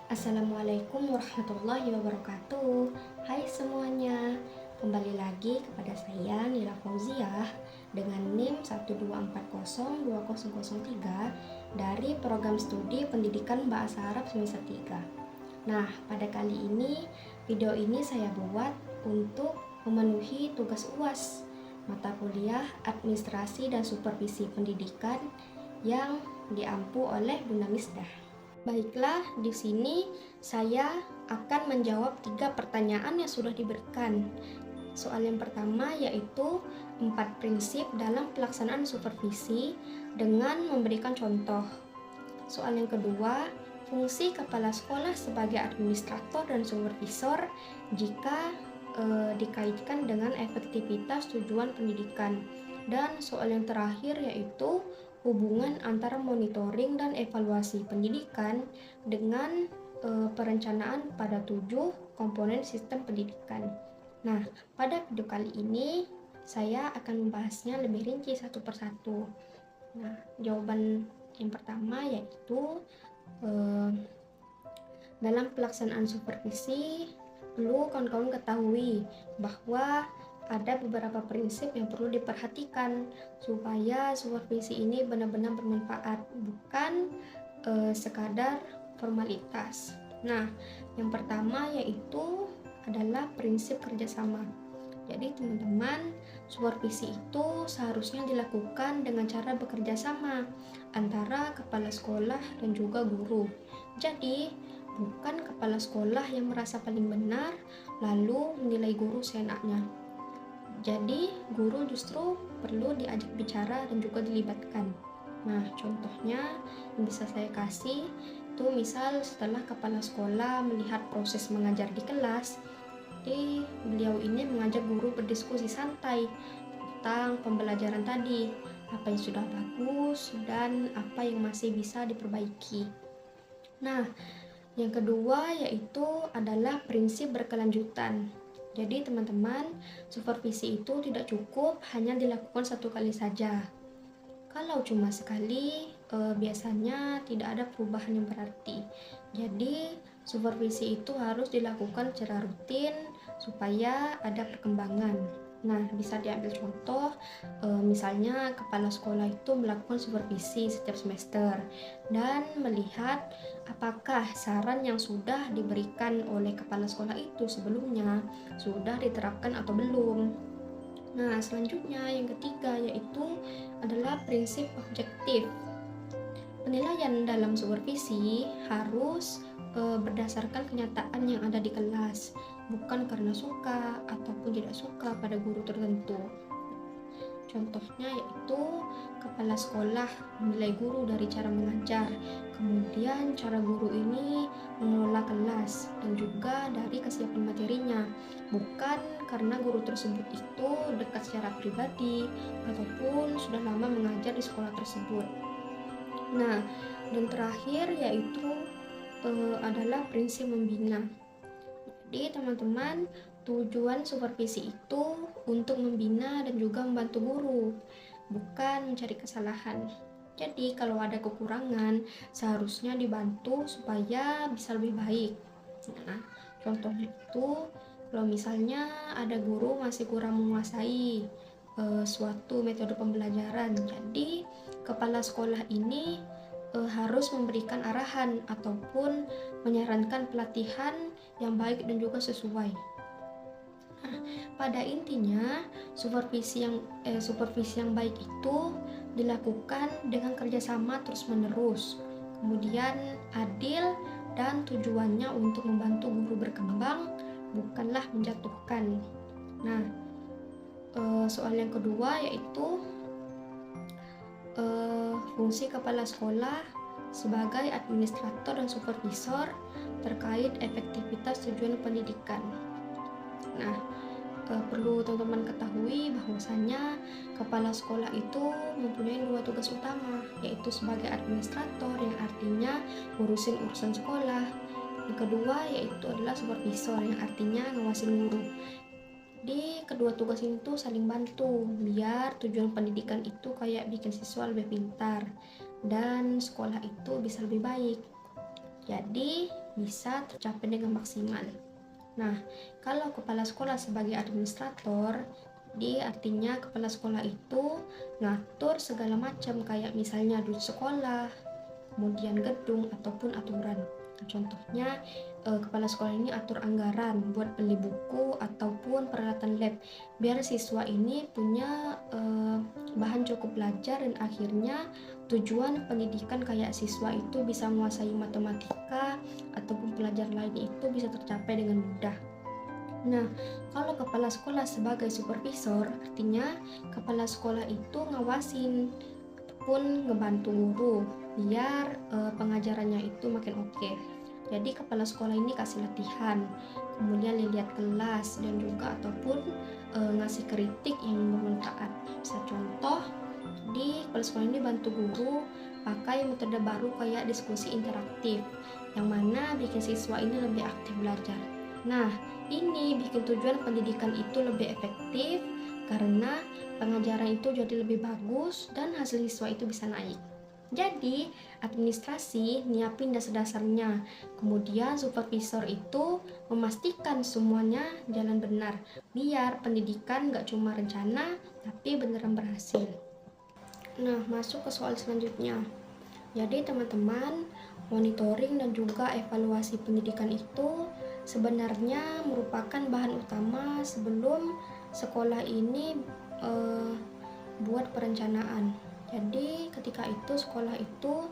Assalamualaikum warahmatullahi wabarakatuh. Hai semuanya, kembali lagi kepada saya Nila Fauziah dengan NIM 1240203 dari program studi pendidikan bahasa Arab semester 3. Nah, pada kali ini video ini saya buat untuk memenuhi tugas UAS mata kuliah Administrasi dan Supervisi Pendidikan yang diampu oleh Bunda Misdah. Baiklah, di sini saya akan menjawab 3 pertanyaan yang sudah diberikan. Soal yang pertama yaitu 4 prinsip dalam pelaksanaan supervisi dengan memberikan contoh. Soal yang kedua, fungsi kepala sekolah sebagai administrator dan supervisor jika dikaitkan dengan efektivitas tujuan pendidikan. Dan soal yang terakhir yaitu hubungan antara monitoring dan evaluasi pendidikan dengan perencanaan pada 7 komponen sistem pendidikan. Nah, pada video kali ini saya akan membahasnya lebih rinci satu persatu. Nah, jawaban yang pertama yaitu dalam pelaksanaan supervisi perlu kawan-kawan ketahui bahwa ada beberapa prinsip yang perlu diperhatikan supaya supervisi ini benar-benar bermanfaat, bukan sekadar formalitas. Nah, yang pertama yaitu adalah prinsip kerjasama. Jadi teman-teman, supervisi itu seharusnya dilakukan dengan cara bekerja sama antara kepala sekolah dan juga guru. Jadi, bukan kepala sekolah yang merasa paling benar lalu menilai guru seenaknya. Jadi, guru justru perlu diajak bicara dan juga dilibatkan. Nah, contohnya yang bisa saya kasih itu misal setelah kepala sekolah melihat proses mengajar di kelas, beliau ini mengajak guru berdiskusi santai tentang pembelajaran tadi, apa yang sudah bagus dan apa yang masih bisa diperbaiki. Nah, yang kedua yaitu adalah prinsip berkelanjutan. Jadi teman-teman, supervisi itu tidak cukup hanya dilakukan satu kali saja. Kalau cuma sekali, biasanya tidak ada perubahan yang berarti. Jadi supervisi itu harus dilakukan secara rutin supaya ada perkembangan. Nah, bisa diambil contoh, misalnya kepala sekolah itu melakukan supervisi setiap semester dan melihat apakah saran yang sudah diberikan oleh kepala sekolah itu sebelumnya sudah diterapkan atau belum. Nah, selanjutnya yang ketiga yaitu adalah prinsip objektif. Penilaian dalam supervisi harus berdasarkan kenyataan yang ada di kelas, bukan karena suka ataupun tidak suka pada guru tertentu. Contohnya yaitu kepala sekolah menilai guru dari cara mengajar, kemudian cara guru ini mengelola kelas, dan juga dari kesiapan materinya, bukan karena guru tersebut itu dekat secara pribadi ataupun sudah lama mengajar di sekolah tersebut. Nah, dan terakhir yaitu adalah prinsip membina. Jadi teman-teman, tujuan supervisi itu untuk membina dan juga membantu guru, bukan mencari kesalahan. Jadi kalau ada kekurangan, seharusnya dibantu supaya bisa lebih baik. Nah, contohnya itu kalau misalnya ada guru masih kurang menguasai suatu metode pembelajaran, jadi kepala sekolah ini harus memberikan arahan ataupun menyarankan pelatihan yang baik dan juga sesuai. Nah, pada intinya supervisi yang baik itu dilakukan dengan kerjasama terus-menerus, kemudian adil dan tujuannya untuk membantu guru berkembang, bukanlah menjatuhkan. Nah, soal yang kedua yaitu fungsi kepala sekolah sebagai administrator dan supervisor terkait efektivitas tujuan pendidikan. Nah, perlu teman-teman ketahui bahwasanya kepala sekolah itu mempunyai 2 tugas utama, yaitu sebagai administrator yang artinya ngurusin urusan sekolah. Yang kedua yaitu adalah supervisor yang artinya ngawasin guru. Di kedua tugas ini tuh saling bantu biar tujuan pendidikan itu kayak bikin siswa lebih pintar dan sekolah itu bisa lebih baik. Jadi bisa tercapai dengan maksimal. Nah, kalau kepala sekolah sebagai administrator, artinya kepala sekolah itu ngatur segala macam, kayak misalnya duit sekolah, kemudian gedung ataupun aturan. Contohnya kepala sekolah ini atur anggaran buat beli buku ataupun peralatan lab biar siswa ini punya bahan cukup belajar, dan akhirnya tujuan pendidikan kayak siswa itu bisa menguasai matematika ataupun pelajaran lain itu bisa tercapai dengan mudah. Nah, kalau kepala sekolah sebagai supervisor, artinya kepala sekolah itu ngawasin ataupun ngebantu guru biar pengajarannya itu makin oke. Jadi kepala sekolah ini kasih latihan, kemudian lihat kelas, dan juga ataupun ngasih kritik yang bermanfaat. Bisa contoh, di kepala sekolah ini bantu guru pakai metode baru kayak diskusi interaktif, yang mana bikin siswa ini lebih aktif belajar. Nah, ini bikin tujuan pendidikan itu lebih efektif karena pengajaran itu jadi lebih bagus dan hasil siswa itu bisa naik. Jadi, administrasi nyiapin dasar-dasarnya, kemudian supervisor itu memastikan semuanya jalan benar, biar pendidikan gak cuma rencana, tapi beneran berhasil. Nah, masuk ke soal selanjutnya. Jadi teman-teman, monitoring dan juga evaluasi pendidikan itu sebenarnya merupakan bahan utama sebelum sekolah ini buat perencanaan. Jadi ketika itu sekolah itu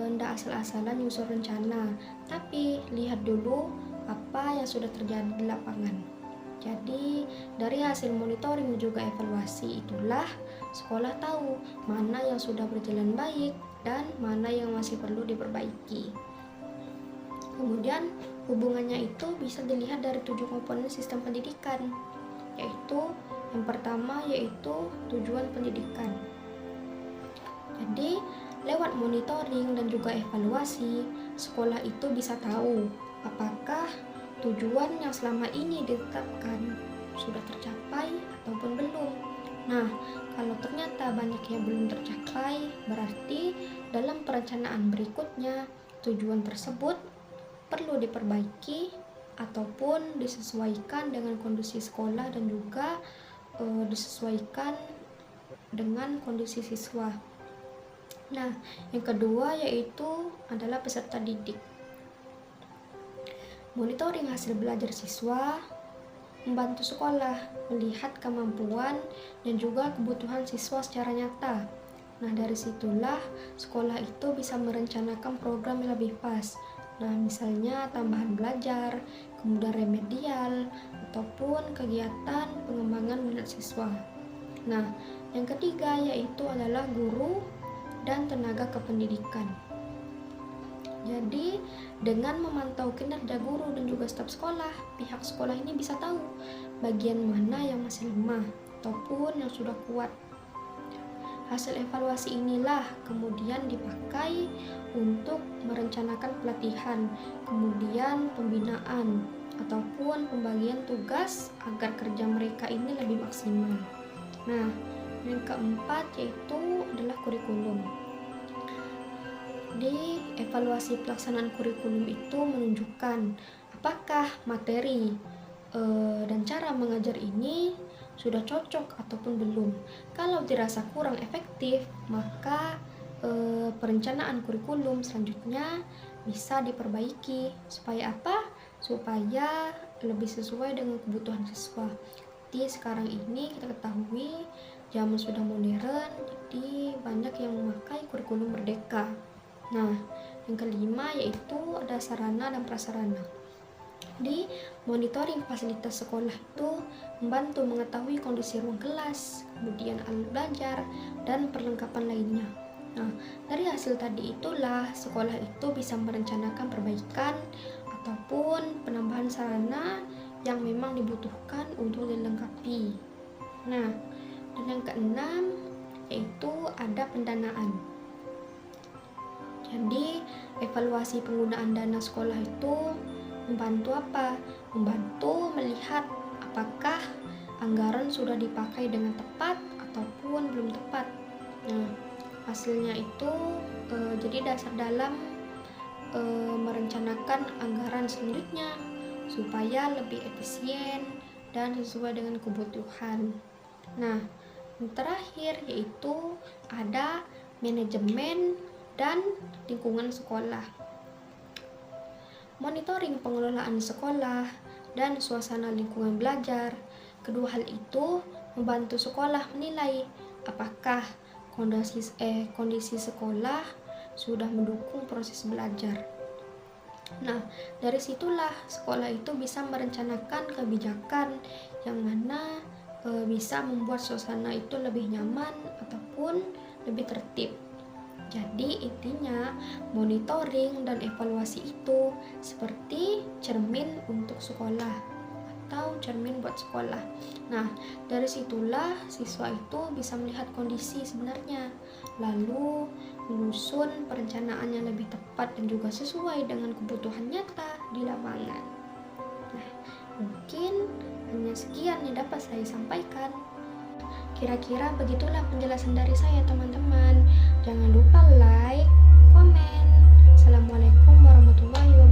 ndak asal-asalan nyusun rencana, tapi lihat dulu apa yang sudah terjadi di lapangan. Jadi dari hasil monitoring dan juga evaluasi itulah sekolah tahu mana yang sudah berjalan baik dan mana yang masih perlu diperbaiki. Kemudian hubungannya itu bisa dilihat dari 7 komponen sistem pendidikan, yaitu yang pertama yaitu tujuan pendidikan. Jadi lewat monitoring dan juga evaluasi, sekolah itu bisa tahu apakah tujuan yang selama ini ditetapkan sudah tercapai ataupun belum. Nah, kalau ternyata banyak yang belum tercapai, berarti dalam perencanaan berikutnya tujuan tersebut perlu diperbaiki ataupun disesuaikan dengan kondisi sekolah dan juga disesuaikan dengan kondisi siswa. Nah, yang kedua yaitu adalah peserta didik. Monitoring hasil belajar siswa membantu sekolah melihat kemampuan dan juga kebutuhan siswa secara nyata. Nah, dari situlah sekolah itu bisa merencanakan program yang lebih pas. Nah, misalnya tambahan belajar, kemudian remedial, ataupun kegiatan pengembangan minat siswa. Nah, yang ketiga yaitu adalah guru dan tenaga kependidikan. Jadi, dengan memantau kinerja guru dan juga staf sekolah, pihak sekolah ini bisa tahu bagian mana yang masih lemah ataupun yang sudah kuat. Hasil evaluasi inilah kemudian dipakai untuk merencanakan pelatihan, kemudian pembinaan, ataupun pembagian tugas agar kerja mereka ini lebih maksimal. Nah, yang keempat yaitu adalah kurikulum. Di evaluasi pelaksanaan kurikulum itu menunjukkan apakah materi dan cara mengajar ini sudah cocok ataupun belum. Kalau dirasa kurang efektif, maka perencanaan kurikulum selanjutnya bisa diperbaiki. Supaya apa? Supaya lebih sesuai dengan kebutuhan siswa. Jadi sekarang ini kita ketahui zaman sudah modern, jadi banyak yang memakai kurikulum merdeka. Nah, yang kelima yaitu ada sarana dan prasarana. Di monitoring fasilitas sekolah itu membantu mengetahui kondisi ruang kelas, kemudian alat belajar, dan perlengkapan lainnya. Nah, dari hasil tadi itulah sekolah itu bisa merencanakan perbaikan ataupun penambahan sarana yang memang dibutuhkan untuk dilengkapi. Nah, dan yang keenam yaitu ada pendanaan. Jadi evaluasi penggunaan dana sekolah itu membantu apa? Membantu melihat apakah anggaran sudah dipakai dengan tepat ataupun belum tepat. Nah, hasilnya itu jadi dasar dalam merencanakan anggaran selanjutnya supaya lebih efisien dan sesuai dengan kebutuhan. Nah, yang terakhir yaitu ada manajemen dan lingkungan sekolah. Monitoring pengelolaan sekolah dan suasana lingkungan belajar. Kedua hal itu membantu sekolah menilai apakah kondisi sekolah sudah mendukung proses belajar. Nah, dari situlah sekolah itu bisa merencanakan kebijakan yang mana bisa membuat suasana itu lebih nyaman ataupun lebih tertib. Jadi intinya monitoring dan evaluasi itu seperti cermin untuk sekolah atau cermin buat sekolah. Nah, dari situlah siswa itu bisa melihat kondisi sebenarnya, lalu menyusun perencanaan yang lebih tepat dan juga sesuai dengan kebutuhan nyata di lapangan. Nah, mungkin hanya sekian yang dapat saya sampaikan. Kira-kira begitulah penjelasan dari saya, teman-teman. Jangan lupa like, komen. Assalamualaikum warahmatullahi wabarakatuh.